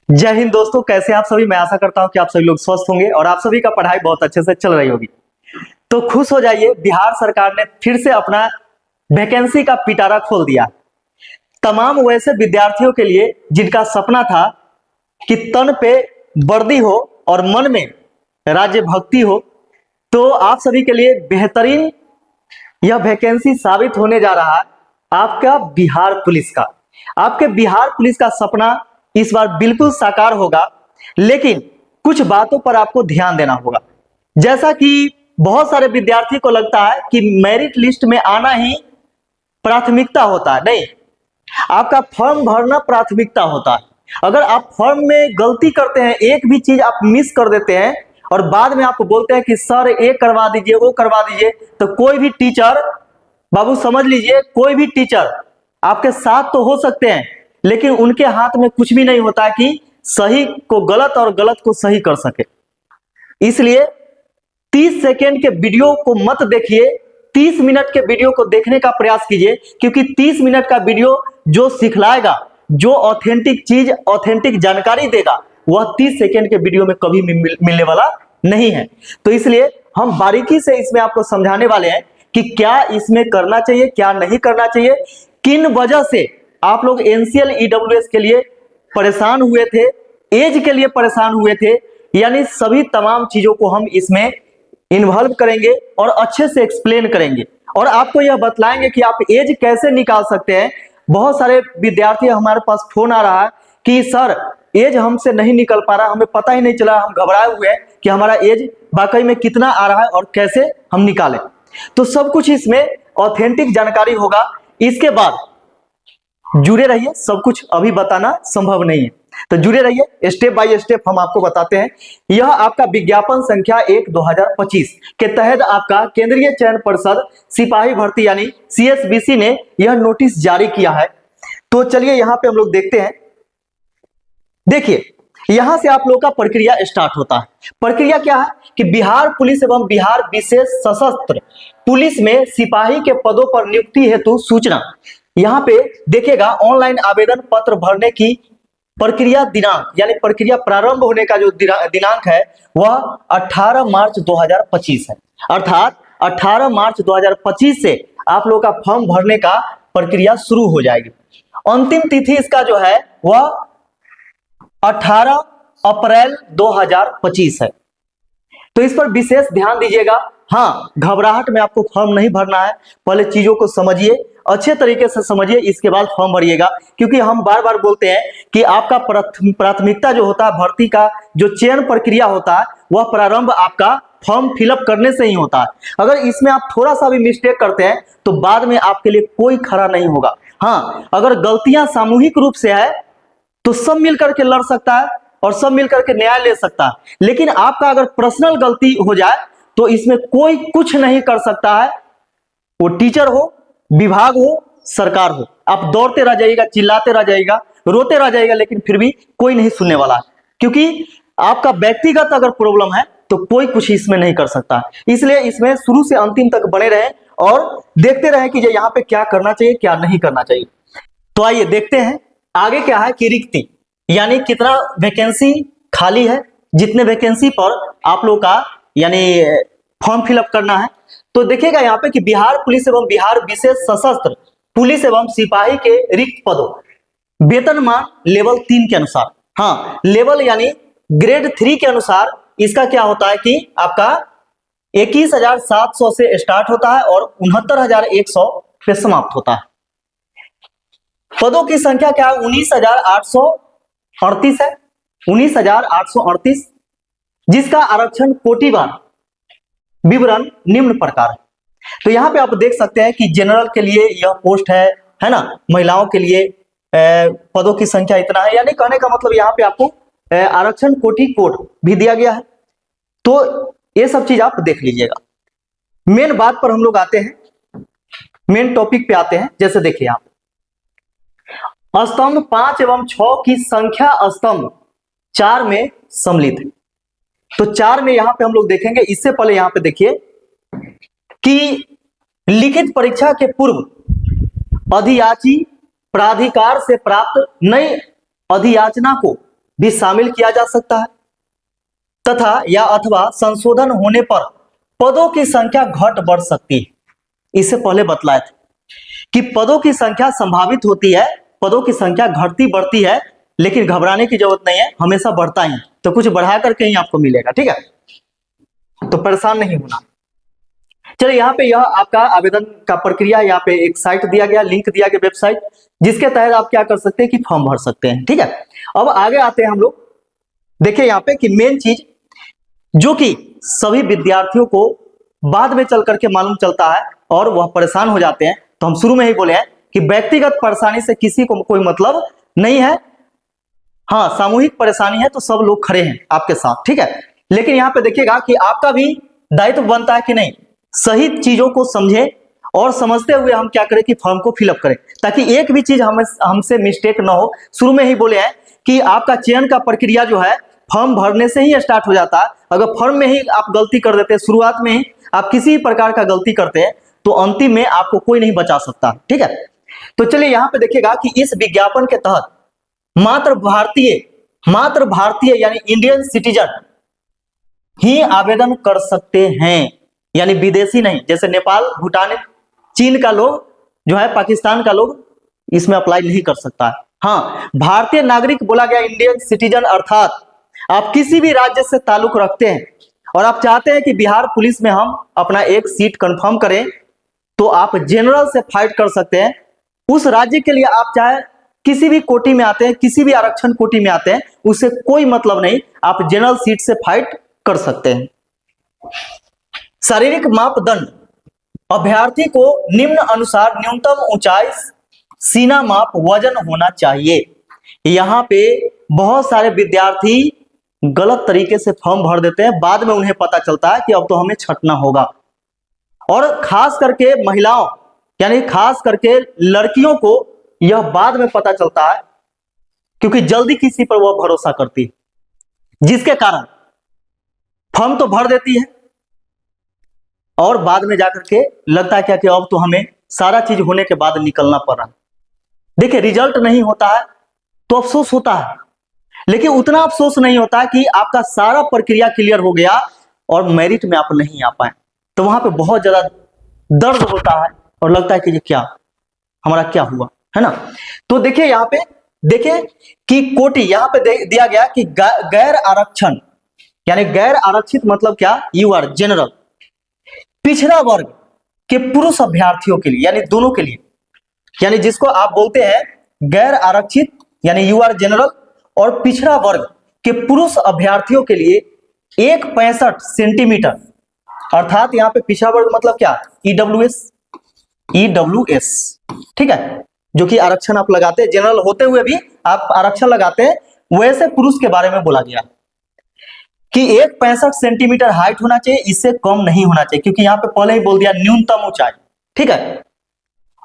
जय हिंद दोस्तों, कैसे आप सभी। मैं आशा करता हूं कि आप सभी लोग स्वस्थ होंगे और आप सभी का पढ़ाई बहुत अच्छे से चल रही होगी। तो खुश हो जाइए, बिहार सरकार ने फिर से अपना वैकेंसी का पिटारा खोल दिया। तमाम वैसे विद्यार्थियों के लिए जिनका सपना था कि तन पे वर्दी हो और मन में राज्य भक्ति हो, तो आप सभी के लिए बेहतरीन यह वैकेंसी साबित होने जा रहा है आपका बिहार पुलिस का। आपके बिहार पुलिस का सपना इस बार बिल्कुल साकार होगा, लेकिन कुछ बातों पर आपको ध्यान देना होगा। जैसा कि बहुत सारे विद्यार्थी को लगता है कि मेरिट लिस्ट में आना ही प्राथमिकता होता है। नहीं, आपका फॉर्म भरना प्राथमिकता होता है। अगर आप फॉर्म में गलती करते हैं, एक भी चीज आप मिस कर देते हैं और बाद में आपको बोलते हैं कि सर ये करवा दीजिए, वो करवा दीजिए, तो कोई भी टीचर, बाबू समझ लीजिए, कोई भी टीचर आपके साथ तो हो सकते हैं, लेकिन उनके हाथ में कुछ भी नहीं होता कि सही को गलत और गलत को सही कर सके। इसलिए 30 सेकेंड के वीडियो को मत देखिए, 30 मिनट के वीडियो को देखने का प्रयास कीजिए, क्योंकि 30 मिनट का वीडियो जो सिखलाएगा, जो ऑथेंटिक चीज, ऑथेंटिक जानकारी देगा, वह 30 सेकेंड के वीडियो में कभी मिलने वाला नहीं है। तो इसलिए हम बारीकी से इसमें आपको समझाने वाले हैं कि क्या इसमें करना चाहिए, क्या नहीं करना चाहिए, किन वजह से आप लोग एनसीएल ईडब्ल्यूएस के लिए परेशान हुए थे, एज के लिए परेशान हुए थे, यानी सभी तमाम चीजों को हम इसमें इन्वॉल्व करेंगे और अच्छे से एक्सप्लेन करेंगे और आपको यह बतलाएंगे कि आप एज कैसे निकाल सकते हैं। बहुत सारे विद्यार्थी, हमारे पास फोन आ रहा है कि सर एज हमसे नहीं निकल पा रहा, हमें पता ही नहीं चला, हम घबराए हुए हैं कि हमारा एज वाकई में कितना आ रहा है और कैसे हम निकालें। तो सब कुछ इसमें ऑथेंटिक जानकारी होगा। इसके बाद जुड़े रहिए, सब कुछ अभी बताना संभव नहीं है, तो जुड़े रहिए, स्टेप बाय स्टेप हम आपको बताते हैं। यह आपका विज्ञापन संख्या 1/2025 के तहत आपका केंद्रीय चयन परिषद सिपाही भर्ती यानी सीएसबीसी ने यह नोटिस जारी किया है। तो चलिए यहां पे हम लोग देखते हैं। देखिए, यहां से आप लोग का प्रक्रिया स्टार्ट होता है। प्रक्रिया क्या है कि बिहार पुलिस एवं बिहार विशेष सशस्त्र पुलिस में सिपाही के पदों पर नियुक्ति हेतु सूचना। यहां पे देखिएगा, ऑनलाइन आवेदन पत्र भरने की प्रक्रिया दिनांक, यानी प्रक्रिया प्रारंभ होने का जो दिनांक है वह 18 मार्च 2025 है। अर्थात 18 मार्च 2025 से आप लोग का फॉर्म भरने का प्रक्रिया शुरू हो जाएगी। अंतिम तिथि इसका जो है वह 18 अप्रैल 2025 है। तो इस पर विशेष ध्यान दीजिएगा। हाँ, घबराहट में आपको फॉर्म नहीं भरना है, पहले चीजों को समझिए, अच्छे तरीके से समझिए, इसके बाद फॉर्म भरिएगा। क्योंकि हम बार बार बोलते हैं कि आपका प्राथमिकता जो होता है, भर्ती का जो चयन प्रक्रिया होता है, वह प्रारंभ आपका फॉर्म फिलअप करने से ही होता है। अगर इसमें आप थोड़ा सा भी मिस्टेक करते हैं तो बाद में आपके लिए कोई खरा नहीं होगा। हाँ, अगर गलतियां सामूहिक रूप से है तो सब मिलकर के लड़ सकता है और सब मिलकर के न्याय ले सकता है, लेकिन आपका अगर पर्सनल गलती हो जाए तो इसमें कोई कुछ नहीं कर सकता है। वो टीचर हो, विभाग हो, सरकार हो, आप दौड़ते रह जाइएगा, चिल्लाते रह जाइएगा, रोते रह जाइएगा, लेकिन फिर भी कोई नहीं सुनने वाला है। क्योंकि आपका व्यक्तिगत अगर प्रॉब्लम है तो कोई कुछ इसमें नहीं कर सकता। इसलिए इसमें शुरू से अंतिम तक बने रहें और देखते रहें कि यहाँ पे क्या करना चाहिए, क्या नहीं करना चाहिए। तो आइए देखते हैं आगे क्या है कि रिक्ति, यानी कितना वैकेंसी खाली है, जितने वैकेंसी पर आप लोग का यानी फॉर्म फिलअप करना है। तो देखिएगा यहाँ पे कि बिहार पुलिस एवं बिहार विशेष सशस्त्र पुलिस एवं सिपाही के रिक्त पदों, वेतनमान लेवल 3 के अनुसार, हाँ लेवल यानी ग्रेड 3 के अनुसार इसका क्या होता है कि आपका 21,700 से स्टार्ट होता है और 69,100 पे समाप्त होता है। पदों की संख्या क्या है? 19,838 है, 19,838, जिसका आरक्षण कोटिवार विवरण निम्न प्रकार है। तो यहां पे आप देख सकते हैं कि जनरल के लिए यह पोस्ट है ना, महिलाओं के लिए पदों की संख्या इतना है, यानी कहने का मतलब यहाँ पे आपको आरक्षण कोटि कोड भी दिया गया है। तो ये सब चीज आप देख लीजिएगा। मेन बात पर हम लोग आते हैं, मेन टॉपिक पे आते हैं। जैसे देखिए, आप स्तंभ 5 एवं 6 की संख्या स्तंभ 4 में सम्मिलित है। तो 4 में यहां पे हम लोग देखेंगे। इससे पहले यहां पे देखिए कि लिखित परीक्षा के पूर्व अधियाची प्राधिकार से प्राप्त नई अधियाचना को भी शामिल किया जा सकता है तथा या अथवा संशोधन होने पर पदों की संख्या घट बढ़ सकती है। इससे पहले बतलाए थे कि पदों की संख्या संभावित होती है, पदों की संख्या घटती बढ़ती है, लेकिन घबराने की जरूरत नहीं है, हमेशा बढ़ता ही, तो कुछ बढ़ा करके ही आपको मिलेगा, ठीक है, तो परेशान नहीं होना। चलिए यहाँ पे यह आपका आवेदन का प्रक्रिया, यहाँ पे एक साइट दिया गया, लिंक दिया गया वेबसाइट, जिसके तहत आप क्या कर सकते हैं कि फॉर्म भर सकते हैं, ठीक है। अब आगे आते हैं हम लोग, देखिए यहाँ पे कि मेन चीज जो कि सभी विद्यार्थियों को बाद में चल करके मालूम चलता है और वह परेशान हो जाते हैं, तो हम शुरू में ही बोले हैं कि व्यक्तिगत परेशानी से किसी को कोई मतलब नहीं है, हाँ सामूहिक परेशानी है तो सब लोग खड़े हैं आपके साथ, ठीक है। लेकिन यहाँ पे देखिएगा कि आपका भी दायित्व बनता है कि नहीं, सही चीजों को समझे और समझते हुए हम क्या करें कि फॉर्म को फिलअप करें, ताकि एक भी चीज हमसे मिस्टेक ना हो। शुरू में ही बोले हैं कि आपका चयन का प्रक्रिया जो है फॉर्म भरने से ही स्टार्ट हो जाता है। अगर फॉर्म में ही आप गलती कर देते हैं, शुरुआत में ही आप किसी प्रकार का गलती करते हैं, तो अंतिम में आपको कोई नहीं बचा सकता, ठीक है। तो चलिए यहाँ पे देखिएगा कि इस विज्ञापन के तहत मात्र भारतीय यानी इंडियन सिटीजन ही आवेदन कर सकते हैं, यानी विदेशी नहीं, जैसे नेपाल, भूटान, चीन का लोग जो है, पाकिस्तान का लोग इसमें अप्लाई नहीं कर सकता है। हाँ, भारतीय नागरिक बोला गया, इंडियन सिटीजन, अर्थात आप किसी भी राज्य से ताल्लुक रखते हैं और आप चाहते हैं कि बिहार पुलिस में हम अपना एक सीट कंफर्म करें, तो आप जनरल से फाइट कर सकते हैं। उस राज्य के लिए आप चाहे किसी भी कोटि में आते हैं, किसी भी आरक्षण कोटि में आते हैं, उससे कोई मतलब नहीं, आप जनरल सीट से फाइट कर सकते हैं। शारीरिक मापदंड, अभ्यर्थी को निम्न अनुसार न्यूनतम ऊंचाई, सीना माप, वजन होना चाहिए। यहाँ पे बहुत सारे विद्यार्थी गलत तरीके से फॉर्म भर देते हैं, बाद में उन्हें पता चलता है कि अब तो हमें छंटना होगा। और खास करके महिलाओं यानी खास करके लड़कियों को यह बाद में पता चलता है, क्योंकि जल्दी किसी पर वह भरोसा करती है, जिसके कारण फॉर्म तो भर देती है और बाद में जाकर के लगता है क्या कि अब तो हमें सारा चीज होने के बाद निकलना पड़ रहा है। देखिए, रिजल्ट नहीं होता है तो अफसोस होता है, लेकिन उतना अफसोस नहीं होता है कि आपका सारा प्रक्रिया क्लियर हो गया और मेरिट में आप नहीं आ पाए, तो वहां पे बहुत ज्यादा दर्द होता है और लगता है कि ये क्या हमारा क्या हुआ, है ना। तो देखिए यहाँ पे देखिए कि कोटि यहाँ पे दिया गया कि गैर आरक्षण यानी गैर आरक्षित मतलब क्या, यू आर जनरल, पिछड़ा वर्ग के पुरुष अभ्यर्थियों के लिए, यानी दोनों के लिए, यानी जिसको आप बोलते हैं गैर आरक्षित यानी यू आर जनरल, और पिछड़ा वर्ग के पुरुष अभ्यर्थियों के लिए 1.65 सेंटीमीटर, अर्थात यहाँ पे पिछड़ा वर्ग मतलब क्या, ईडब्ल्यूएस, ठीक है, जो कि आरक्षण आप लगाते हैं, जनरल होते हुए भी आप आरक्षण लगाते हैं, वैसे पुरुष के बारे में बोला गया कि 1.65 सेंटीमीटर हाइट होना चाहिए, इससे कम नहीं होना चाहिए, क्योंकि यहाँ पे पहले ही बोल दिया न्यूनतम ऊंचाई, ठीक है।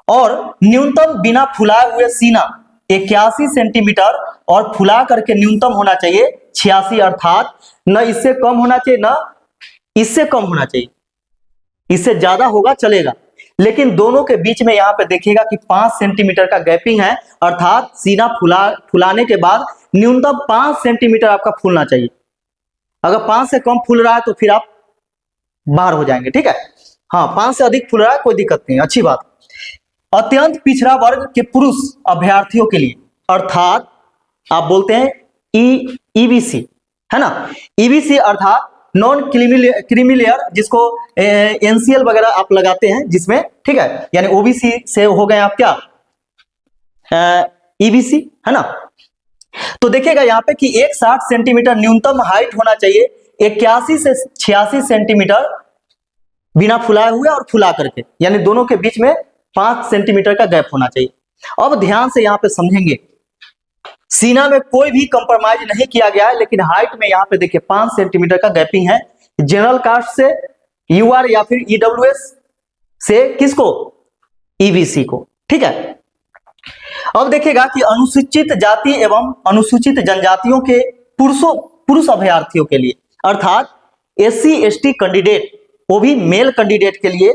और न्यूनतम बिना फुलाए हुए सीना 81 सेंटीमीटर और फुला करके न्यूनतम होना चाहिए 86, अर्थात न इससे कम होना चाहिए न इससे कम होना चाहिए, इससे ज्यादा होगा चलेगा, लेकिन दोनों के बीच में यहाँ पे देखिएगा कि 5 सेंटीमीटर का गैपिंग है, अर्थात सीना फुलाने के बाद न्यूनतम 5 सेंटीमीटर आपका फूलना चाहिए। अगर 5 से कम फूल रहा है तो फिर आप बाहर हो जाएंगे, ठीक है। हाँ, 5 से अधिक फूल रहा है कोई दिक्कत नहीं, अच्छी बात। अत्यंत पिछड़ा वर्ग के पुरुष अभ्यर्थियों के लिए, अर्थात आप बोलते हैं ईबीसी, है ना, ईबीसी अर्थात नॉन क्रीमीलेयर, जिसको एनसीएल वगैरह आप लगाते हैं जिसमें, ठीक है, यानी ओबीसी से हो गए आप क्या, ईबीसी, है ना। तो देखिएगा यहाँ पे कि 160 सेंटीमीटर न्यूनतम हाइट होना चाहिए, 81 से 86 सेंटीमीटर बिना फुलाए हुए और फुला करके, यानी दोनों के बीच में 5 सेंटीमीटर का गैप होना चाहिए। अब ध्यान से यहाँ पे समझेंगे, सीना में कोई भी कंप्रोमाइज नहीं किया गया है, लेकिन हाइट में यहाँ पे देखिए 5 सेंटीमीटर का गैपिंग है, जनरल कास्ट से यूआर या फिर ईडब्ल्यूएस से किसको, ईबीसी को, ठीक है। अब देखिएगा कि अनुसूचित जाति एवं अनुसूचित जनजातियों के पुरुष अभ्यर्थियों के लिए, अर्थात एससी एसटी कैंडिडेट, वो भी मेल कैंडिडेट के लिए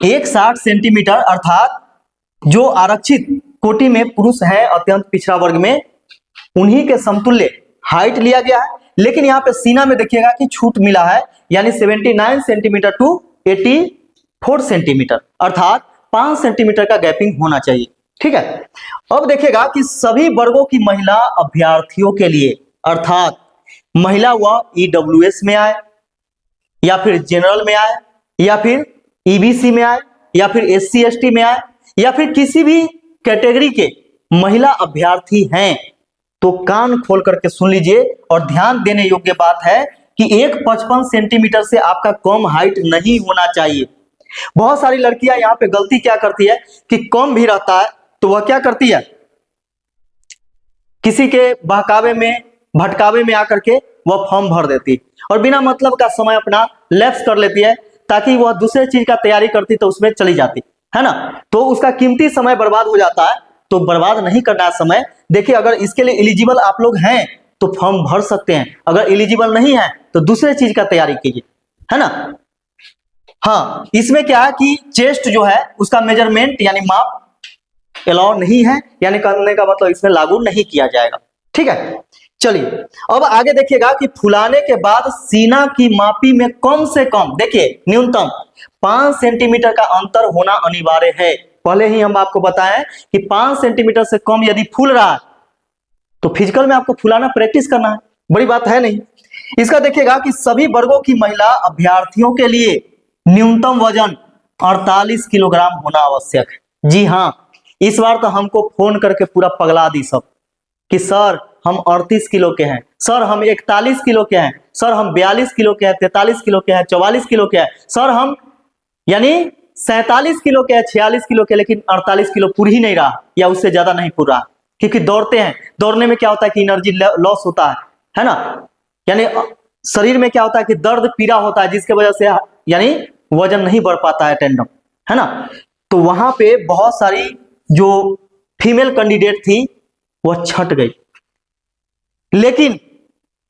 160 सेंटीमीटर, अर्थात जो आरक्षित कोटि में पुरुष हैं अत्यंत पिछड़ा वर्ग में, उन्हीं के समतुल्य हाइट लिया गया है, लेकिन यहाँ पे सीना में देखिएगा कि छूट मिला है, यानी 79 सेंटीमीटर टू 84 सेंटीमीटर, अर्थात 5 सेंटीमीटर का गैपिंग होना चाहिए। ठीक है, अब देखिएगा कि सभी वर्गों की महिला अभ्यर्थियों के लिए, अर्थात महिला वह ईडब्ल्यूएस में आए या फिर जनरल में आए या फिर ईबीसी में आए या फिर एससी एसटी में आए या फिर किसी भी कैटेगरी के महिला अभ्यर्थी हैं, तो कान खोल करके सुन लीजिए और ध्यान देने योग्य बात है कि 1.55 सेंटीमीटर से आपका कम हाइट नहीं होना चाहिए। बहुत सारी लड़कियां यहाँ पे गलती क्या करती है कि कम भी रहता है तो वह क्या करती है, किसी के बहकावे में भटकावे में आकर के वह फॉर्म भर देती है और बिना मतलब का समय अपना लैप्स कर लेती है, ताकि वह दूसरे चीज का तैयारी करती तो उसमें चली जाती है ना, तो उसका कीमती समय बर्बाद हो जाता है। तो बर्बाद नहीं करना है समय। देखिए, अगर इसके लिए एलिजिबल आप लोग हैं तो फॉर्म भर सकते हैं, अगर एलिजिबल नहीं है तो दूसरे चीज का तैयारी कीजिए, है ना। हाँ, इसमें क्या है कि चेस्ट जो है उसका मेजरमेंट यानी माप अलाउ नहीं है, यानी करने का मतलब इसमें लागू नहीं किया जाएगा। ठीक है, चलिए अब आगे देखिएगा कि फुलाने के बाद सीना की मापी में कम से कम, देखिए न्यूनतम 5 सेंटीमीटर का अंतर होना अनिवार्य है। पहले ही हम आपको बताएं कि 5 सेंटीमीटर से कम यदि फूल रहा है तो फिजिकल में आपको फुलाना प्रैक्टिस करना है, बड़ी बात है नहीं। इसका देखिएगा कि सभी वर्गों की महिला अभ्यर्थियों के लिए न्यूनतम वजन 48 किलोग्राम होना आवश्यक है। जी हाँ, इस बार तो हमको फोन करके पूरा पगला दी सब कि सर हम 38 किलो के हैं, सर हम 41 किलो के हैं, सर हम 42 किलो के हैं, 43 किलो के हैं, 44 किलो के हैं, सर हम यानी 47 किलो के हैं, 46 किलो के, लेकिन 48 किलो पूरी ही नहीं रहा या उससे ज्यादा नहीं पूरा, क्योंकि दौड़ते हैं, दौड़ने में क्या होता है कि एनर्जी लॉस होता है ना, यानी शरीर में क्या होता है कि दर्द पीड़ा होता है, जिसके वजह से यानी वजन नहीं बढ़ पाता है टेंडम, है ना। तो वहां पे बहुत सारी जो फीमेल कैंडिडेट थी वह छट गई, लेकिन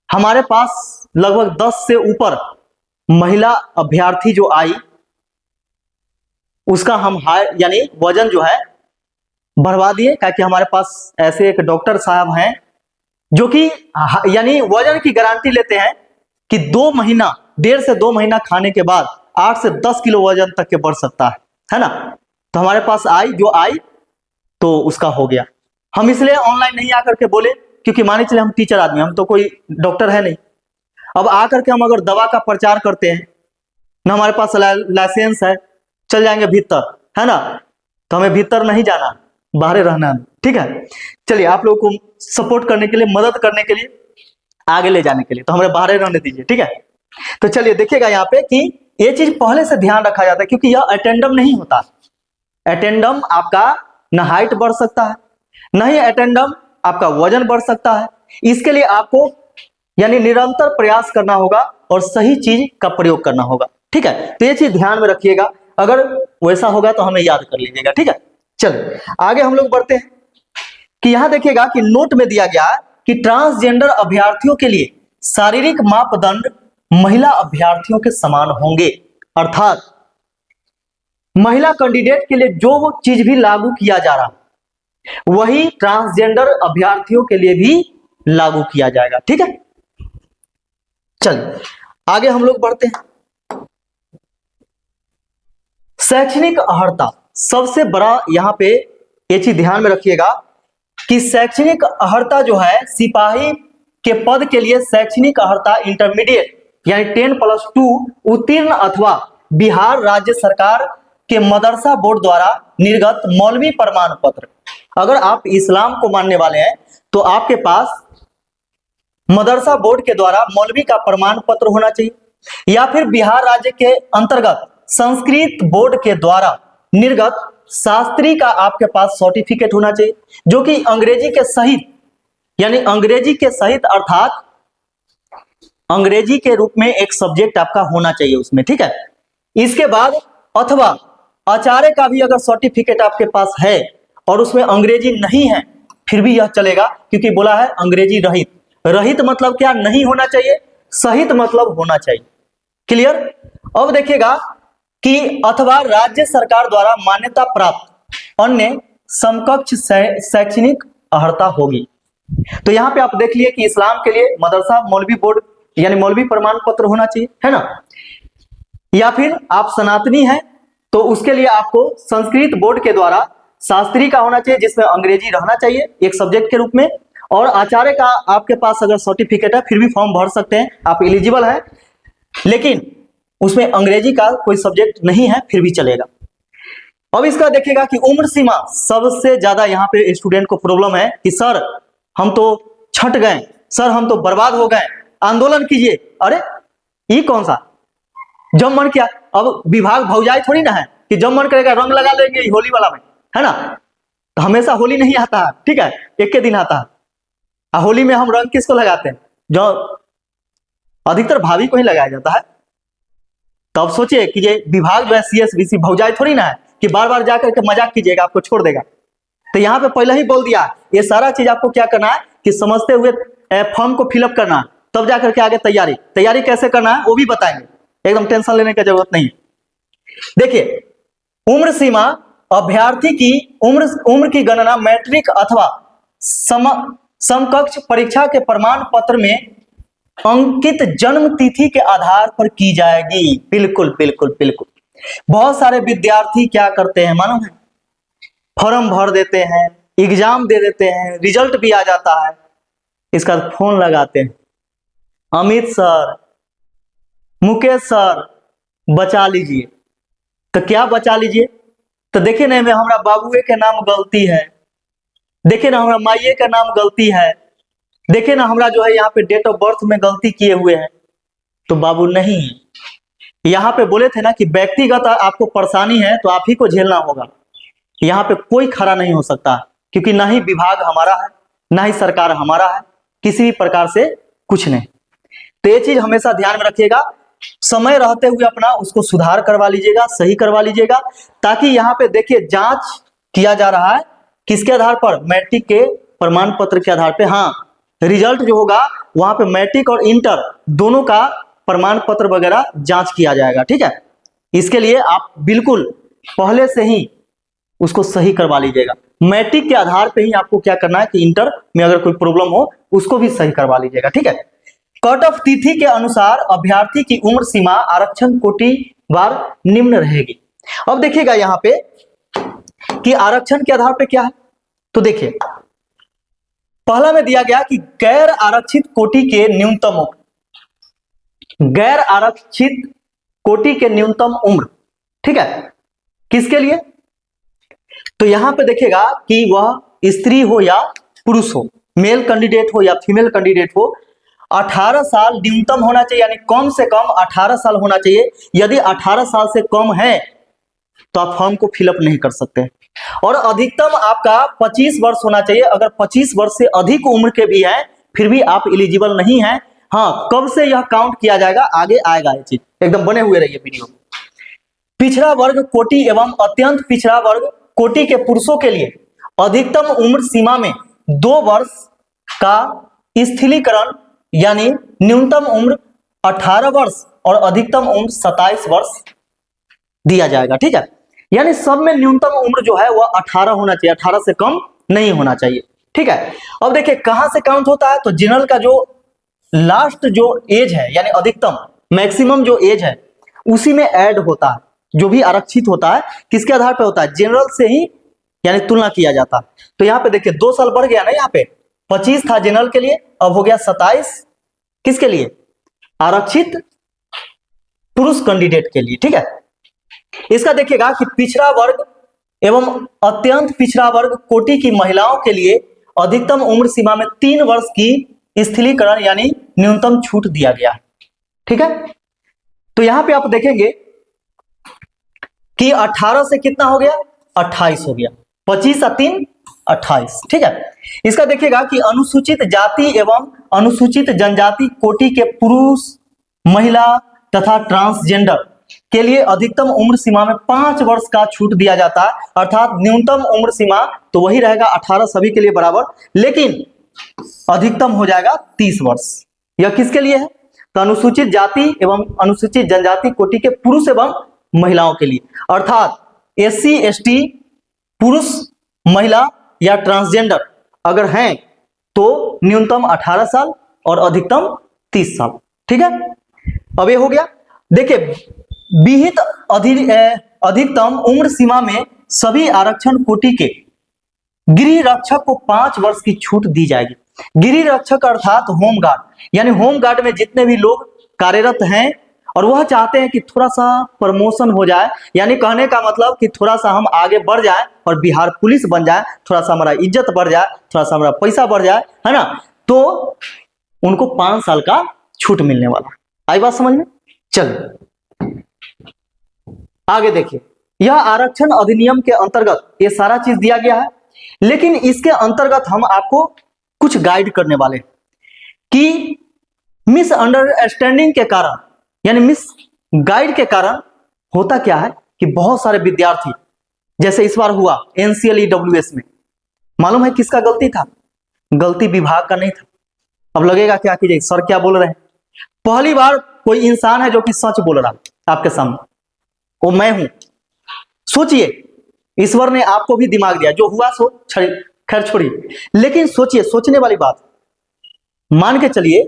हमारे पास लगभग 10 से ऊपर महिला अभ्यर्थी जो आई उसका हम हाइट यानी वजन जो है बढ़वा दिए, क्योंकि हमारे पास ऐसे एक डॉक्टर साहब हैं जो कि यानी वजन की गारंटी लेते हैं कि 2 महीना 1.5 से 2 महीना खाने के बाद 8 से 10 किलो वजन तक के बढ़ सकता है ना। तो हमारे पास जो आई तो उसका हो गया। हम इसलिए ऑनलाइन नहीं आकर के बोले क्योंकि माने चले हम टीचर आदमी, हम तो कोई डॉक्टर है नहीं। अब आकर के हम अगर दवा का प्रचार करते हैं ना, हमारे पास लाइसेंस है, चल जाएंगे भीतर, है ना, तो हमें भीतर नहीं जाना, बाहर रहना। ठीक है, चलिए आप लोगों को सपोर्ट करने के लिए, मदद करने के लिए, आगे ले जाने के लिए तो हमें बाहर रहने दीजिए। ठीक है, तो चलिए देखिएगा यहाँ पे कि ये चीज पहले से ध्यान रखा जाता है, क्योंकि यह अटेंडम नहीं होता। अटेंडम आपका न हाइट बढ़ सकता है, न ही अटेंडम आपका वजन बढ़ सकता है। इसके लिए आपको यानी निरंतर प्रयास करना होगा और सही चीज का प्रयोग करना होगा। ठीक है, तो ये चीज ध्यान में रखिएगा, अगर वैसा होगा तो हमें याद कर लीजिएगा। ठीक है, चलिए आगे हम लोग बढ़ते हैं कि यहां देखिएगा कि नोट में दिया गया कि ट्रांसजेंडर अभ्यर्थियों के लिए शारीरिक मापदंड महिला अभ्यर्थियों के समान होंगे, अर्थात महिला कैंडिडेट के लिए जो वो चीज भी लागू किया जा रहा वही ट्रांसजेंडर अभ्यर्थियों के लिए भी लागू किया जाएगा। ठीक है, चलिए आगे हम लोग बढ़ते हैं। शैक्षणिक अर्हता सबसे बड़ा, यहां पे ये चीज ध्यान में रखिएगा कि शैक्षणिक अर्हता जो है, सिपाही के पद के लिए शैक्षणिक अर्हता इंटरमीडिएट यानी 10+2 उत्तीर्ण अथवा बिहार राज्य सरकार के मदरसा बोर्ड द्वारा निर्गत मौलवी प्रमाण पत्र। अगर आप इस्लाम को मानने वाले हैं तो आपके पास मदरसा बोर्ड के द्वारा मौलवी का प्रमाण पत्र होना चाहिए, या फिर बिहार राज्य के अंतर्गत संस्कृत बोर्ड के द्वारा निर्गत शास्त्री का आपके पास सर्टिफिकेट होना चाहिए, जो कि अंग्रेजी के सहित यानी अंग्रेजी के सहित अर्थात अंग्रेजी के रूप में एक सब्जेक्ट आपका होना चाहिए उसमें। ठीक है, इसके बाद अथवा आचार्य का भी अगर सर्टिफिकेट आपके पास है और उसमें अंग्रेजी नहीं है फिर भी यह चलेगा, क्योंकि बोला है अंग्रेजी रहित। रहित मतलब क्या, नहीं होना चाहिए, सहित मतलब होना चाहिए। क्लियर। अब देखिएगा कि अथवा राज्य सरकार द्वारा मान्यता प्राप्त अन्य समकक्ष शैक्षणिक अर्हता होगी। तो यहाँ पे आप देख लिए कि इस्लाम के लिए मदरसा मौलवी बोर्ड यानी मौलवी प्रमाण पत्र होना चाहिए, है ना। या फिर आप सनातनी हैं तो उसके लिए आपको संस्कृत बोर्ड के द्वारा शास्त्री का होना चाहिए, जिसमें अंग्रेजी रहना चाहिए एक सब्जेक्ट के रूप में। और आचार्य का आपके पास अगर सर्टिफिकेट है फिर भी फॉर्म भर सकते हैं, आप एलिजिबल हैं, लेकिन उसमें अंग्रेजी का कोई सब्जेक्ट नहीं है फिर भी चलेगा। अब इसका देखिएगा कि उम्र सीमा सबसे ज्यादा यहाँ पे स्टूडेंट को प्रॉब्लम है कि सर हम तो छट गए, सर हम तो बर्बाद हो गए, आंदोलन कीजिए। अरे ये कौन सा जब मन किया, अब विभाग भौजाई थोड़ी ना है कि जब मन करेगा रंग लगा लेंगे होली वाला में, है ना। तो हमेशा होली नहीं आता है, ठीक है, एक के दिन आता है। होली में हम रंग किसको लगाते हैं, जो अधिकतर भाभी को ही लगाया जाता है। तो अब सोचिए कि ये विभाग जो है CSBC भौजाई थोड़ी ना है कि बार बार जाकर के मजाक कीजिएगा आपको छोड़ देगा। तो यहाँ पे पहले ही बोल दिया, ये सारा चीज आपको क्या करना है कि समझते हुए फॉर्म को फिलअप करना, तब जाकर के आगे तैयारी कैसे करना है वो भी बताएंगे, एकदम टेंशन लेने की जरूरत नहीं। देखिए उम्र सीमा, अभ्यर्थी की उम्र की गणना मैट्रिक अथवा समकक्ष परीक्षा के प्रमाण पत्र में अंकित जन्म तिथि के आधार पर की जाएगी। बिल्कुल बिल्कुल बिल्कुल। बहुत सारे विद्यार्थी क्या करते हैं मालूम है, फॉर्म भर देते हैं, एग्जाम दे देते हैं, रिजल्ट भी आ जाता है, इसका फोन लगाते हैं, अमित सर, मुकेश सर बचा लीजिए। तो क्या बचा लीजिए, तो देखिए ना में हमारा बाबुए के नाम गलती है, देखिए ना हमारा माइये का नाम गलती है, देखिए ना हमारा जो है यहाँ पे डेट ऑफ बर्थ में गलती किए हुए हैं। तो बाबू नहीं, यहाँ पे बोले थे ना कि व्यक्तिगत आपको परेशानी है तो आप ही को झेलना होगा, यहाँ पे कोई खड़ा नहीं हो सकता, क्योंकि ना ही विभाग हमारा है ना ही सरकार हमारा है, किसी भी प्रकार से कुछ नहीं। तो ये चीज हमेशा ध्यान में रखिएगा, समय रहते हुए अपना उसको सुधार करवा लीजिएगा, सही करवा लीजिएगा, ताकि यहाँ पे देखिए जांच किया जा रहा है किसके आधार पर, मैट्रिक के प्रमाण पत्र के आधार पे। हाँ, रिजल्ट जो होगा वहां पे मैट्रिक और इंटर दोनों का प्रमाण पत्र वगैरह जांच किया जाएगा, ठीक है। इसके लिए आप बिल्कुल पहले से ही उसको सही करवा लीजिएगा। मैट्रिक के आधार पे ही आपको क्या करना है कि इंटर में अगर कोई प्रॉब्लम हो उसको भी सही करवा लीजिएगा, ठीक है। कट ऑफ तिथि के अनुसार अभ्यर्थी की उम्र सीमा आरक्षण कोटि वार निम्न रहेगी। अब देखिएगा यहाँ पे कि आरक्षण के आधार पे क्या है, तो देखिए पहला में दिया गया कि गैर आरक्षित कोटि के न्यूनतम उम्र, गैर आरक्षित कोटि के न्यूनतम उम्र, ठीक है, किसके लिए। तो यहां पे देखिएगा कि वह स्त्री हो या पुरुष हो, मेल कैंडिडेट हो या फीमेल कैंडिडेट हो, 18 साल न्यूनतम होना चाहिए, यानी कम से कम 18 साल होना चाहिए। यदि 18 साल से कम है तो आप फॉर्म को फिलअप नहीं कर सकते। और अधिकतम आपका 25 वर्ष होना चाहिए। अगर 25 वर्ष से अधिक उम्र के भी हैं फिर भी आप एलिजिबल नहीं हैं। हाँ, कब से यह काउंट किया जाएगा आगे आएगा, ये चीज एकदम बने हुए रहिए वीडियो। पिछड़ा वर्ग कोटि एवं अत्यंत पिछड़ा वर्ग कोटि के पुरुषों के लिए अधिकतम उम्र सीमा में 2 वर्ष का स्थिरीकरण, यानी न्यूनतम उम्र 18 वर्ष और अधिकतम उम्र 27 वर्ष दिया जाएगा, ठीक है। यानी सब में न्यूनतम उम्र जो है वह 18 होना चाहिए, 18 से कम नहीं होना चाहिए, ठीक है। अब देखिए कहां से काउंट होता है, तो जनरल का जो लास्ट जो एज है यानी अधिकतम मैक्सिमम जो एज है उसी में ऐड होता है। जो भी आरक्षित होता है किसके आधार पर होता है, जनरल से ही यानी तुलना किया जाता है। तो यहाँ पे देखिए 2 साल बढ़ गया ना, यहाँ पे 25 था जनरल के लिए, अब हो गया 27 किसके लिए, आरक्षित पुरुष कैंडिडेट के लिए, ठीक है। इसका देखिएगा कि पिछड़ा वर्ग एवं अत्यंत पिछड़ा वर्ग कोटि की महिलाओं के लिए अधिकतम उम्र सीमा में 3 वर्ष की स्थिरीकरण यानी न्यूनतम छूट दिया गया है, ठीक है। तो यहां पे आप देखेंगे कि 18 से कितना हो गया, 28 हो गया, 25 और 3 28, ठीक है। इसका देखिएगा कि अनुसूचित जाति एवं अनुसूचित जनजाति कोटि के पुरुष, महिला तथा ट्रांसजेंडर के लिए अधिकतम उम्र सीमा में 5 वर्ष का छूट दिया जाता है। अर्थात न्यूनतम उम्र सीमा तो वही रहेगा 18 सभी के लिए बराबर, लेकिन अधिकतम हो जाएगा 30 वर्ष। यह किसके लिए है, तो अनुसूचित जाति एवं अनुसूचित जनजाति कोटि के पुरुष एवं महिलाओं के लिए, अर्थात SC ST पुरुष, महिला या ट्रांसजेंडर अगर हैं तो न्यूनतम 18 साल और अधिकतम 30 साल। ठीक है, अब ये हो गया। देखिए, विहित अधिकतम उम्र सीमा में सभी आरक्षण कोटि के गृह रक्षक को 5 वर्ष की छूट दी जाएगी। गृह रक्षक अर्थात होमगार्ड, यानी होमगार्ड में जितने भी लोग कार्यरत हैं और वह चाहते हैं कि थोड़ा सा प्रमोशन हो जाए, यानी कहने का मतलब कि थोड़ा सा हम आगे बढ़ जाए और बिहार पुलिस बन जाए, थोड़ा सा हमारा इज्जत बढ़ जाए, थोड़ा सा हमारा पैसा बढ़ जाए, है ना, तो उनको 5 साल का छूट मिलने वाला। आई बात समझ में? चलिए आगे देखिए, यह आरक्षण अधिनियम के अंतर्गत ये सारा चीज दिया गया है, लेकिन इसके अंतर्गत हम आपको कुछ गाइड करने वाले हैं कि मिसअंडरस्टैंडिंग के कारण, यानी मिस गाइड के कारण होता क्या है कि बहुत सारे विद्यार्थी, जैसे इस बार हुआ एनसीएल ईडब्ल्यूएस में, मालूम है किसका गलती था? गलती विभाग का नहीं था। अब लगेगा क्या कीजिए, सर क्या बोल रहे हैं? पहली बार कोई इंसान है जो कि सच बोल रहा है आपके सामने, वो मैं हूं। सोचिए, ईश्वर ने आपको भी दिमाग दिया, जो हुआ सो खैर छोड़िए, लेकिन सोचिए, सोचने वाली बात, मान के चलिए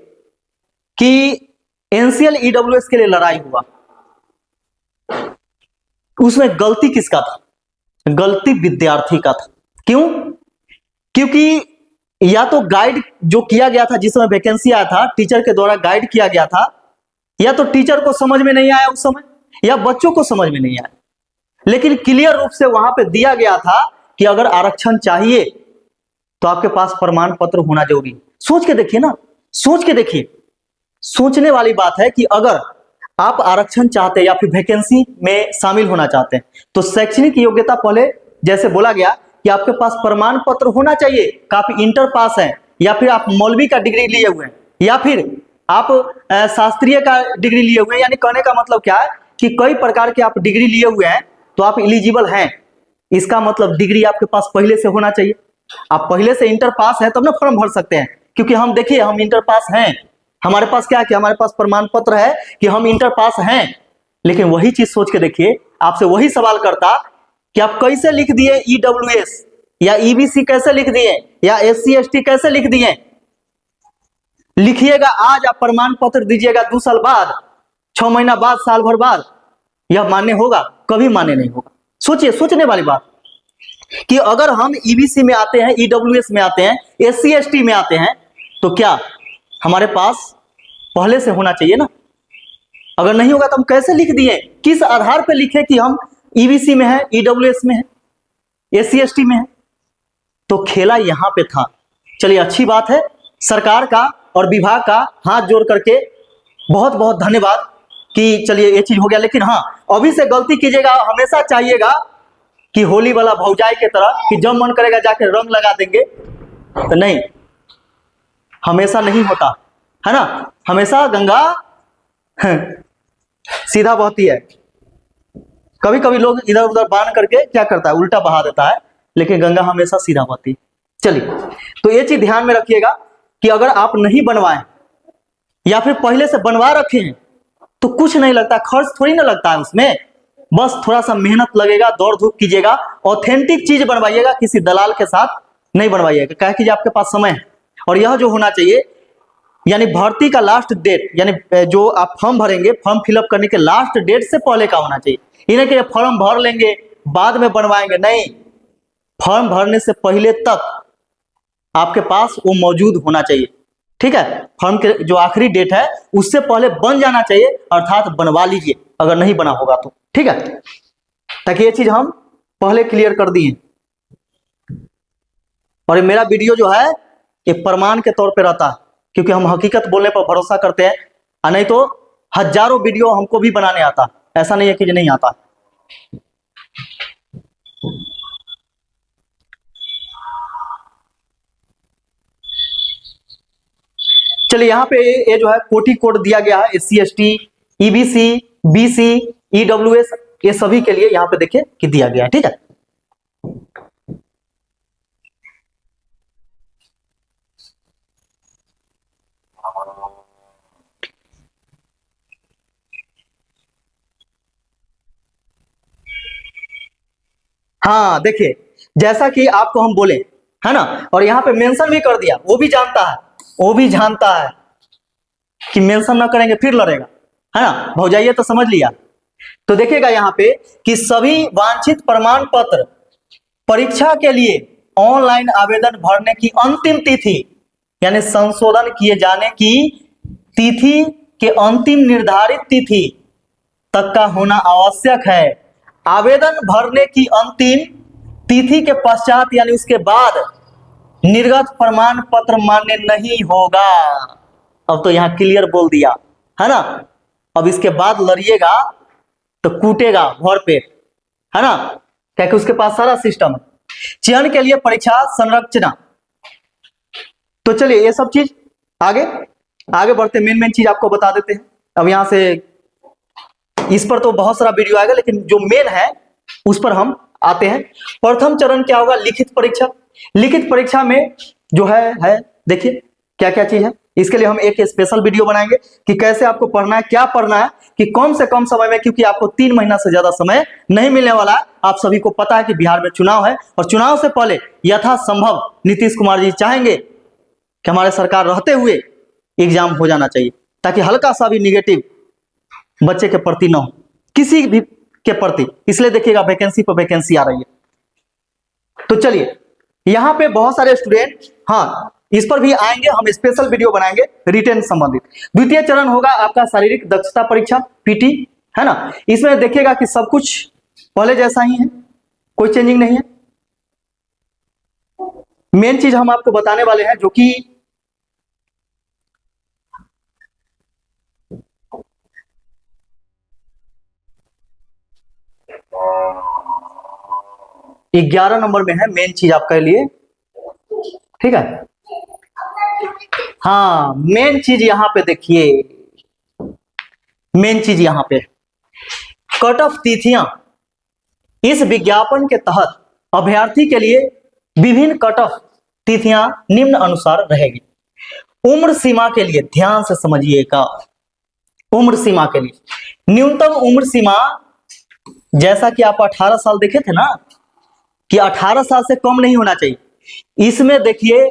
कि एनसीएल ईडब्ल्यूएस के लिए लड़ाई हुआ, उसमें गलती किसका था? गलती विद्यार्थी का था। क्यों? क्योंकि या तो गाइड जो किया गया था, जिस समय वैकेंसी आया था, टीचर के द्वारा गाइड किया गया था, या तो टीचर को समझ में नहीं आया उस समय, या बच्चों को समझ में नहीं आया, लेकिन क्लियर रूप से वहां पे दिया गया था कि अगर आरक्षण चाहिए तो आपके पास प्रमाण पत्र होना जरूरी। सोच के देखिए ना, सोच के देखिए, सोचने वाली बात है कि अगर आप आरक्षण चाहते हैं या फिर वैकेंसी में शामिल होना चाहते हैं, तो शैक्षणिक योग्यता पहले जैसे बोला गया कि आपके पास प्रमाण पत्र होना चाहिए कि आप इंटर पास हैं, या फिर आप मौलवी का डिग्री लिए हुए हैं, या फिर आप शास्त्रीय का डिग्री लिए हुए हैं। यानी कहने का मतलब क्या है कि कई प्रकार के आप डिग्री लिए हुए हैं तो आप एलिजिबल हैं। इसका मतलब डिग्री आपके पास पहले से होना चाहिए। आप पहले से इंटर पास है तब ना फॉर्म भर सकते हैं, क्योंकि हम देखिए हम इंटर पास हैं, हमारे पास क्या है, हमारे पास प्रमाण पत्र है कि हम इंटर पास हैं। लेकिन वही चीज सोच के देखिए, आपसे वही सवाल करता कि आप कैसे लिख दिए ईडब्ल्यूएस, या ईबीसी कैसे लिख दिए, या एससी एसटी कैसे लिख दिए? लिखिएगा आज, आप प्रमाण पत्र दीजिएगा 2 साल बाद, 6 महीना बाद, साल भर बाद, यह मान्य होगा? कभी मान्य नहीं होगा। सोचिए, सोचने वाली बात कि अगर हम ईबीसी में आते हैं, ईडब्ल्यूएस में आते हैं, एससी एसटी में आते हैं, तो क्या हमारे पास पहले से होना चाहिए ना? अगर नहीं होगा तो हम कैसे लिख दिए? किस आधार पर लिखे कि हम ईबीसी में है, ईडब्ल्यूएस में है, एससी एसटी में है? तो खेला यहां पे था। चलिए अच्छी बात है, सरकार का और विभाग का हाथ जोड़ करके बहुत बहुत धन्यवाद कि चलिए ये चीज हो गया। लेकिन हाँ, अभी से गलती कीजिएगा, हमेशा चाहिएगा कि होली वाला भौजाई के तरह कि जब मन करेगा जाके रंग लगा देंगे, तो नहीं, हमेशा नहीं होता है ना। हमेशा गंगा सीधा बहती है। कभी कभी लोग इधर उधर बांध करके क्या करता है, उल्टा बहा देता है, लेकिन गंगा हमेशा सीधा बहती है। चलिए, तो ये चीज ध्यान में रखिएगा कि अगर आप नहीं बनवाएं या फिर पहले से बनवा रखे हैं तो कुछ नहीं लगता, खर्च थोड़ी ना लगता है उसमें, बस थोड़ा सा मेहनत लगेगा, दौड़ धूप कीजिएगा, ऑथेंटिक चीज बनवाइएगा, किसी दलाल के साथ नहीं बनवाइएगा, क्या कि आपके पास समय है। और यह जो होना चाहिए, यानी भर्ती का लास्ट डेट, यानी जो आप फॉर्म भरेंगे, फॉर्म फिलअप करने के लास्ट डेट से पहले का होना चाहिए। इन्हें कि फॉर्म भर लेंगे बाद में बनवाएंगे, नहीं, फॉर्म भरने से पहले तक आपके पास वो मौजूद होना चाहिए। ठीक है, फॉर्म के जो आखिरी डेट है उससे पहले बन जाना चाहिए, अर्थात बनवा लीजिए अगर नहीं बना होगा तो। ठीक है, ताकि ये चीज हम पहले क्लियर कर दिए। और ये मेरा वीडियो जो है ये प्रमाण के तौर पे रहता है, क्योंकि हम हकीकत बोलने पर भरोसा करते हैं, और नहीं तो हजारों वीडियो हमको भी बनाने आता, ऐसा नहीं है कि नहीं आता। चलिए, यहाँ पे ये जो है कोटि कोड दिया गया है, SC ST, EBC, BC, EWS, ये सभी के लिए यहाँ पे देखिए कि दिया गया है। ठीक है, हाँ देखिए, जैसा कि आपको हम बोले है ना, और यहाँ पे मेंशन भी कर दिया, वो भी जानता है कि मेंशन ना करेंगे फिर लड़ेगा, है ना। भौजाइये तो समझ लिया। तो देखिएगा यहाँ पे कि सभी वांछित प्रमाण पत्र परीक्षा के लिए ऑनलाइन आवेदन भरने की अंतिम तिथि, यानी संशोधन किए जाने की तिथि के अंतिम निर्धारित तिथि तक का होना आवश्यक है। आवेदन भरने की अंतिम तिथि के पश्चात यानी उसके बाद निर्गत प्रमाण पत्र मान्य नहीं होगा। अब तो यहां क्लियर बोल दिया, है ना। अब इसके बाद लड़िएगा तो कूटेगा भर पेट, है ना, क्योंकि उसके पास सारा सिस्टम है। चयन के लिए परीक्षा संरचना। तो चलिए ये सब चीज आगे बढ़ते, मेन चीज आपको बता देते हैं। अब यहां से इस पर तो बहुत सारा वीडियो आएगा, लेकिन जो मेन है उस पर हम आते हैं। प्रथम चरण क्या होगा? लिखित परीक्षा। लिखित परीक्षा में जो है देखिए क्या क्या चीज है। इसके लिए हम एक स्पेशल वीडियो बनाएंगे कि कैसे आपको पढ़ना है, क्या पढ़ना है, कि कम से कम समय में, क्योंकि आपको 3 महीना से ज्यादा समय नहीं मिलने वाला है। आप सभी को पता है कि बिहार में चुनाव है, और चुनाव से पहले यथासंभव नीतीश कुमार जी चाहेंगे कि हमारे सरकार रहते हुए एग्जाम हो जाना चाहिए, ताकि हल्का सा भी निगेटिव बच्चे के प्रति न हो, किसी भी के प्रति। इसलिए देखिएगा वैकेंसी पर वैकेंसी आ रही है। तो चलिए यहां पे बहुत सारे स्टूडेंट, हाँ इस पर भी आएंगे, हम स्पेशल वीडियो बनाएंगे रिटेन संबंधित। द्वितीय चरण होगा आपका शारीरिक दक्षता परीक्षा, पीटी, है ना। इसमें देखिएगा कि सब कुछ पहले जैसा ही है, कोई चेंजिंग नहीं है। मेन चीज हम आपको बताने वाले हैं, जो कि ग्यारह नंबर में है, मेन चीज आपके लिए, ठीक है। हाँ मेन चीज यहां पे देखिए, मेन चीज यहां पे कट ऑफ तिथियां। इस विज्ञापन के तहत अभ्यर्थी के लिए विभिन्न कट ऑफ तिथियां निम्न अनुसार रहेगी। उम्र सीमा के लिए ध्यान से समझिएगा, उम्र सीमा के लिए न्यूनतम उम्र सीमा, जैसा कि आप 18 साल देखे थे ना, कि 18 साल से कम नहीं होना चाहिए। इसमें देखिए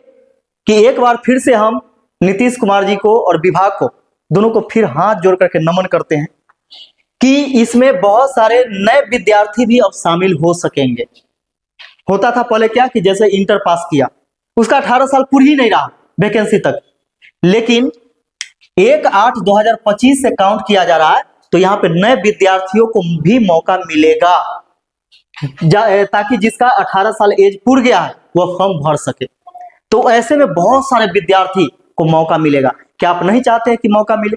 कि एक बार फिर से हम नीतीश कुमार जी को और विभाग को, दोनों को फिर हाथ जोड़ करके नमन करते हैं कि इसमें बहुत सारे नए विद्यार्थी भी अब शामिल हो सकेंगे। होता था पहले क्या कि जैसे इंटर पास किया, उसका 18 साल पूरी ही नहीं रहा वैकेंसी तक, लेकिन 1/8/2025 से काउंट किया जा रहा है। तो यहाँ पे नए विद्यार्थियों को भी मौका मिलेगा, ताकि जिसका 18 साल एज पूर गया है वह फॉर्म भर सके। तो ऐसे में बहुत सारे विद्यार्थी को मौका मिलेगा। क्या आप नहीं चाहते हैं कि मौका मिले?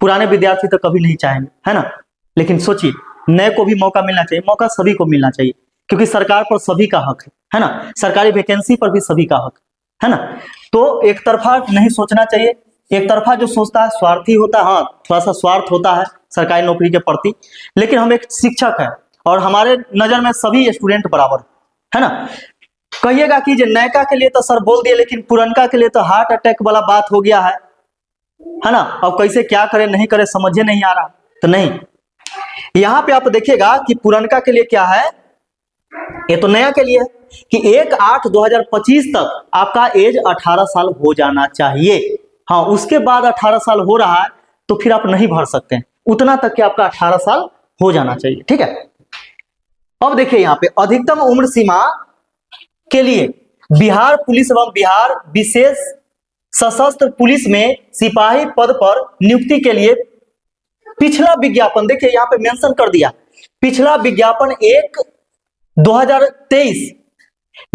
पुराने विद्यार्थी तो कभी नहीं चाहेंगे, है ना। लेकिन सोचिए, नए को भी मौका मिलना चाहिए, मौका सभी को मिलना चाहिए, क्योंकि सरकार पर सभी का हक है ना। सरकारी वैकेंसी पर भी सभी का हक है ना। तो एक तरफा नहीं सोचना चाहिए। एक तरफा जो सोचता है स्वार्थी होता है, हाँ थोड़ा सा स्वार्थ होता है सरकारी नौकरी के प्रति। लेकिन हम एक शिक्षक है और हमारे नजर में सभी स्टूडेंट बराबर है ना। कहिएगा कि जो नयका के लिए तो सर बोल दिए, लेकिन पुरनका के लिए तो हार्ट अटैक वाला बात हो गया है ना। अब कैसे क्या करे नहीं करे समझे नहीं आ रहा। तो नहीं, यहां पे आप देखिएगा कि पुरनका के लिए क्या है, ये तो नया के लिए है कि 1/8/2025 तक आपका एज 18 साल हो जाना चाहिए। हाँ उसके बाद 18 साल हो रहा है तो फिर आप नहीं भर सकते हैं, उतना तक कि आपका 18 साल हो जाना चाहिए, ठीक है। अब देखिए यहाँ पे अधिकतम उम्र सीमा के लिए बिहार पुलिस एवं बिहार विशेष सशस्त्र पुलिस में सिपाही पद पर नियुक्ति के लिए पिछला विज्ञापन देखिए यहाँ पे मेंशन कर दिया। पिछला विज्ञापन 1/2023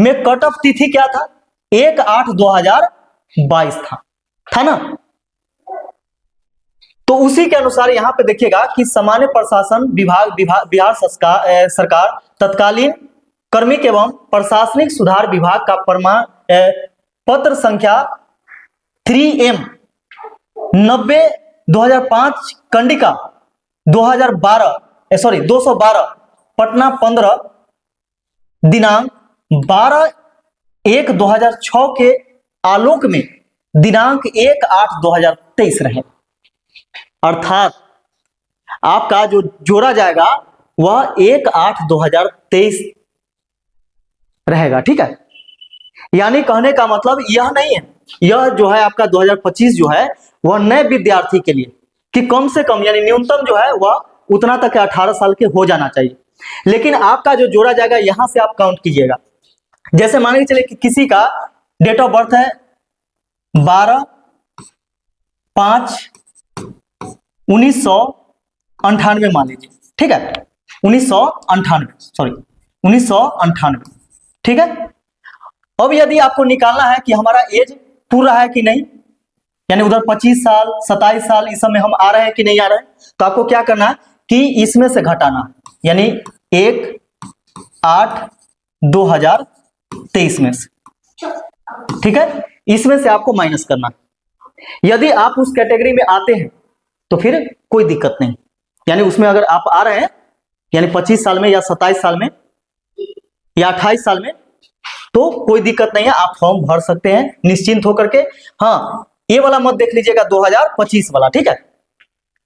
में कट ऑफ तिथि क्या था? 1/8/2022 था ना। तो उसी के अनुसार यहां पे देखिएगा कि सामान्य प्रशासन विभाग बिहार सरकार तत्कालीन कार्मिक एवं प्रशासनिक सुधार विभाग का प्रमाण पत्र संख्या 3M 90/2005 कंडिका 212 पटना 15 दिनांक 12/1/2006 के आलोक में दिनांक 1/8/2023 रहे। अर्थात आपका जो जोड़ा जाएगा वह 1/8/2023 रहेगा, ठीक है। यानी कहने का मतलब यह नहीं है, यह जो है आपका 2025 जो है वह नए विद्यार्थी के लिए कि कम से कम यानी न्यूनतम जो है वह उतना तक 18 साल के हो जाना चाहिए। लेकिन आपका जो जोड़ा जाएगा यहां से आप काउंट कीजिएगा। जैसे मान के चले कि किसी का डेट ऑफ बर्थ है 12/5/1998 मान लीजिए, ठीक है, 1998 ठीक है। अब यदि आपको निकालना है कि हमारा एज पूरा है कि नहीं, यानी उधर 25 साल 27 साल इस समय हम आ रहे हैं कि नहीं आ रहे हैं, तो आपको क्या करना है कि इसमें से घटाना, यानी 1/8/2023 में से, ठीक है, इसमें से आपको माइनस करना। यदि आप उस कैटेगरी में आते हैं तो फिर कोई दिक्कत नहीं, यानी उसमें अगर आप आ रहे हैं यानी 25 साल में या 27 साल में या 28 साल में तो कोई दिक्कत नहीं है, आप फॉर्म भर सकते हैं निश्चिंत होकर के। हाँ, ये वाला मत देख लीजिएगा 2025 वाला, ठीक है,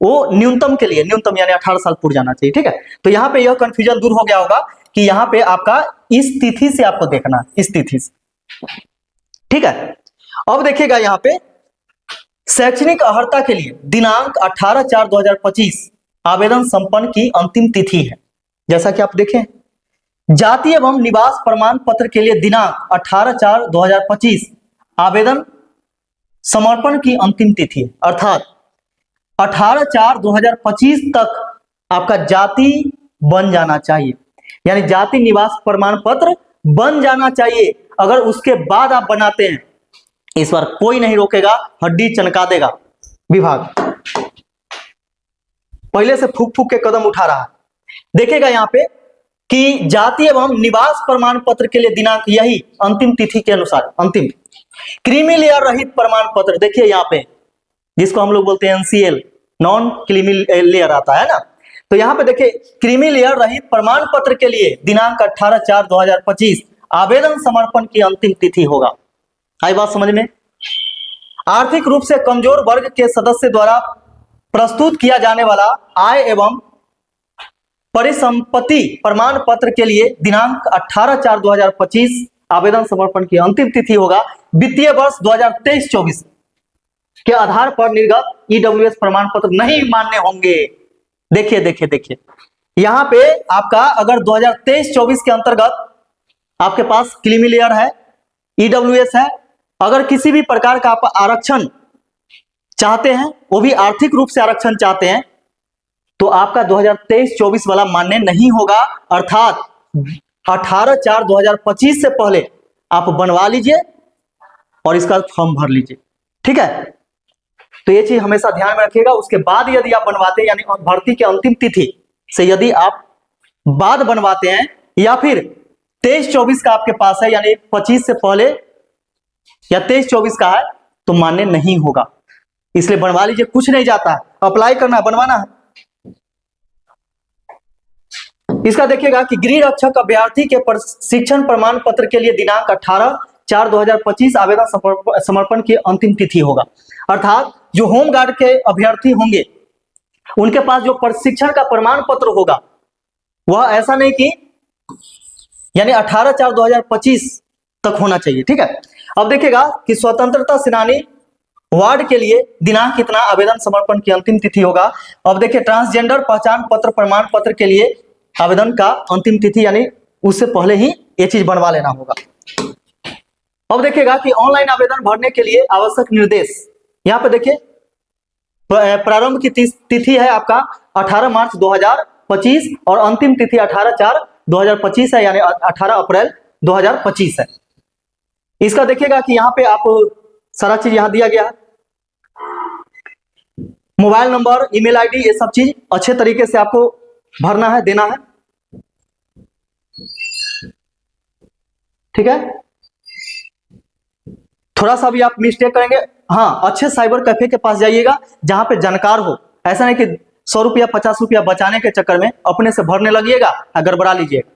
वो न्यूनतम के लिए, न्यूनतम यानी 18 साल पूरा जाना चाहिए, ठीक है। तो यहाँ पे यह कंफ्यूजन दूर हो गया होगा कि यहाँ पे आपका इस तिथि से आपको देखना, इस तिथि से, ठीक है। अब देखिएगा यहाँ पे शैक्षणिक अर्हता के लिए दिनांक 18/4/2025 आवेदन संपन्न की अंतिम तिथि है। जैसा कि आप देखें, जाति एवं निवास प्रमाण पत्र के लिए दिनांक 18/4/2025 आवेदन समर्पण की अंतिम तिथि है, अर्थात 18/4/2025 तक आपका जाति बन जाना चाहिए, यानी जाति निवास प्रमाण पत्र बन जाना चाहिए। अगर उसके बाद आप बनाते हैं, इस बार कोई नहीं रोकेगा, हड्डी चनका देगा विभाग, पहले से फूक फूक के कदम उठा रहा है। देखिएगा यहाँ पे कि जाति एवं निवास प्रमाण पत्र के लिए दिनांक यही अंतिम तिथि के अनुसार, अंतिम क्रीमी लेयर रहित प्रमाण पत्र, देखिए यहाँ पे जिसको हम लोग बोलते हैं NCL, नॉन क्रीमी लेयर आता है ना, तो यहाँ पे देखिए क्रीमी लेयर रहित प्रमाण पत्र के लिए दिनांक 18/4/2025 आवेदन समर्पण की अंतिम तिथि होगा। आई बात समझ में? आर्थिक रूप से कमजोर वर्ग के सदस्य द्वारा प्रस्तुत किया जाने वाला आय एवं परिसंपत्ति प्रमाण पत्र के लिए दिनांक 18/4/2025 आवेदन समर्पण की अंतिम तिथि होगा। वित्तीय वर्ष 2023-24 के आधार पर निर्गत EWS प्रमाण पत्र नहीं मान्य होंगे। देखिए देखिए देखिए, यहां पे आपका अगर 2023-24 के अंतर्गत आपके पास क्रीमी लेयर है, EWS है, अगर किसी भी प्रकार का आप आरक्षण चाहते हैं, वो भी आर्थिक रूप से आरक्षण चाहते हैं, तो आपका 2023-24 वाला मान्य नहीं होगा, अर्थात 18/4/2025 से पहले आप बनवा लीजिए और इसका फॉर्म भर लीजिए, ठीक है। तो ये चीज हमेशा ध्यान में रखिएगा। उसके बाद यदि आप बनवाते हैं, यानी भर्ती के अंतिम तिथि से यदि आप बाद बनवाते हैं या फिर 23-24 का आपके पास है, यानी 25 से पहले या 23-24 का है, तो मान्य नहीं होगा। इसलिए बनवा लीजिए, कुछ नहीं जाता है, अप्लाई करना है, बनवाना है। इसका देखिएगा कि गृह रक्षक अभ्यर्थी के प्रशिक्षण प्रमाण पत्र के लिए दिनांक 18/4/2025 आवेदन समर्पण की अंतिम तिथि होगा, अर्थात जो होमगार्ड के अभ्यर्थी होंगे उनके पास जो प्रशिक्षण का प्रमाण पत्र होगा वह ऐसा नहीं कि यानी 18/4/2025 तक होना चाहिए, ठीक है। अब देखिएगा कि स्वतंत्रता सेनानी वार्ड के लिए दिनांक कितना आवेदन समर्पण की अंतिम तिथि होगा। अब देखिए ट्रांसजेंडर पहचान पत्र प्रमाण पत्र के लिए आवेदन का अंतिम तिथि, यानी उससे पहले ही ये चीज बनवा लेना होगा। अब देखिएगा कि ऑनलाइन आवेदन भरने के लिए आवश्यक निर्देश, यहाँ पे देखिए प्रारंभ की तिथि है आपका 18 मार्च 2025 और अंतिम तिथि 18/4/2025 है, यानी 18 अप्रैल 2025 है। इसका देखिएगा कि यहाँ पे आप सारा चीज यहाँ दिया गया है, मोबाइल नंबर, ईमेल आईडी, ये सब चीज अच्छे तरीके से आपको भरना है, देना है, ठीक है। थोड़ा सा भी आप मिस्टेक करेंगे, हाँ, अच्छे साइबर कैफे के पास जाइएगा जहां पे जानकार हो। ऐसा नहीं कि 100 रुपया 50 रुपया बचाने के चक्कर में अपने से भरने लगिएगा और गड़बड़ा लीजिएगा।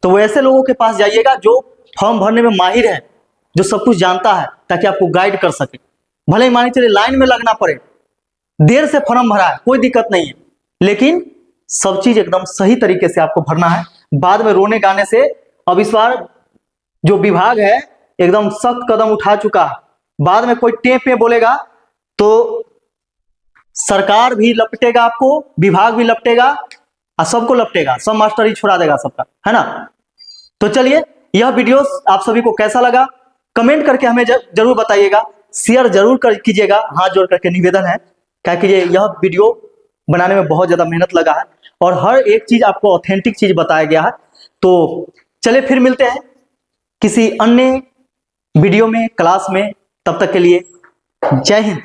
तो वैसे लोगों के पास जाइएगा जो फॉर्म भरने में माहिर है, जो सब कुछ जानता है, ताकि आपको गाइड कर सके। भले ही माने चलिए लाइन में लगना पड़े, देर से फॉर्म भरा है, कोई दिक्कत नहीं है, लेकिन सब चीज एकदम सही तरीके से आपको भरना है। बाद में रोने गाने से, अब इस बार जो विभाग है एकदम सख्त कदम उठा चुका है। बाद में कोई टेप में बोलेगा तो सरकार भी लपटेगा, आपको विभाग भी लपटेगा और सबको लपटेगा, सब मास्टर ही छुड़ा देगा सबका, है ना। तो चलिए, यह वीडियो आप सभी को कैसा लगा कमेंट करके हमें जरूर बताइएगा, शेयर जरूर कीजिएगा, हाथ जोड़ करके निवेदन है, क्या कि यह वीडियो बनाने में बहुत ज्यादा मेहनत लगा है और हर एक चीज आपको ऑथेंटिक चीज बताया गया है। तो चलिए फिर मिलते हैं किसी अन्य वीडियो में, क्लास में, तब तक के लिए जय हिंद।